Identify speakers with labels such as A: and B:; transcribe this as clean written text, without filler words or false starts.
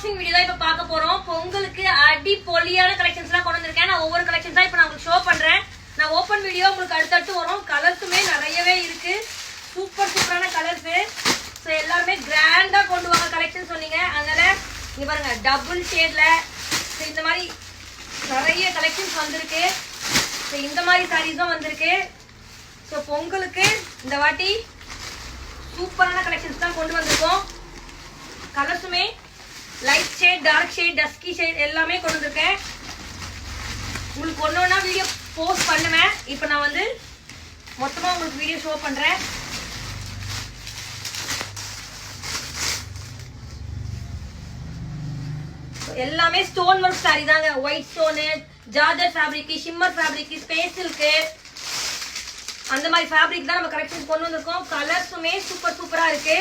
A: Unboxing video தான் இப்ப பார்க்க போறோம். பொங்கலுக்கு அடி பொலியான கலெக்ஷன்ஸ்லாம் கொண்டு வந்திருக்கேன். நான் ஒவ்வொரு கலெக்ஷன்ஸ் தான் இப்ப நான் உங்களுக்கு ஷோ பண்றேன். நான் ஓபன் வீடியோ உங்களுக்கு அடுத்தடுத்து வரும். கலர்ஸுமே நிறையவே இருக்கு. சூப்பரான கலர்ஸ். ஸோ எல்லாருமே கிராண்டா கொண்டு வாங்க கலெக்ஷன் சொன்னீங்க. அதனால இங்க பாருங்க டபுள் ஷேட்ல இந்த மாதிரி நிறைய கலெக்ஷன்ஸ் வந்திருக்கு. ஸோ இந்த மாதிரி சாரீஸும் வந்திருக்கு. ஸோ பொங்கலுக்கு இந்த வாட்டி சூப்பரான கலெக்ஷன்ஸ் தான் கொண்டு வந்திருக்கோம். கலர்ஸுமே light shade, dark shade, dusky shade எல்லாமே கொண்டு வந்திருக்கேன். உங்களுக்கு ஒன்னொன்னா வீடியோ போஸ்ட் பண்ணுவேன். இப்போ நான் வந்து மொத்தமா உங்களுக்கு வீடியோ ஷோ பண்றேன். எல்லாமே ஸ்டோன் ஒர்க் சாரி தாங்க. White stone, georgette fabric, shimmer fabric, space silk அந்த மாதிரி ஃபேப்ரிக் தான் நம்ம கலெக்ஷன் கொண்டு வந்திருக்கோம். கலர்ஸுமே சூப்பரா இருக்கு.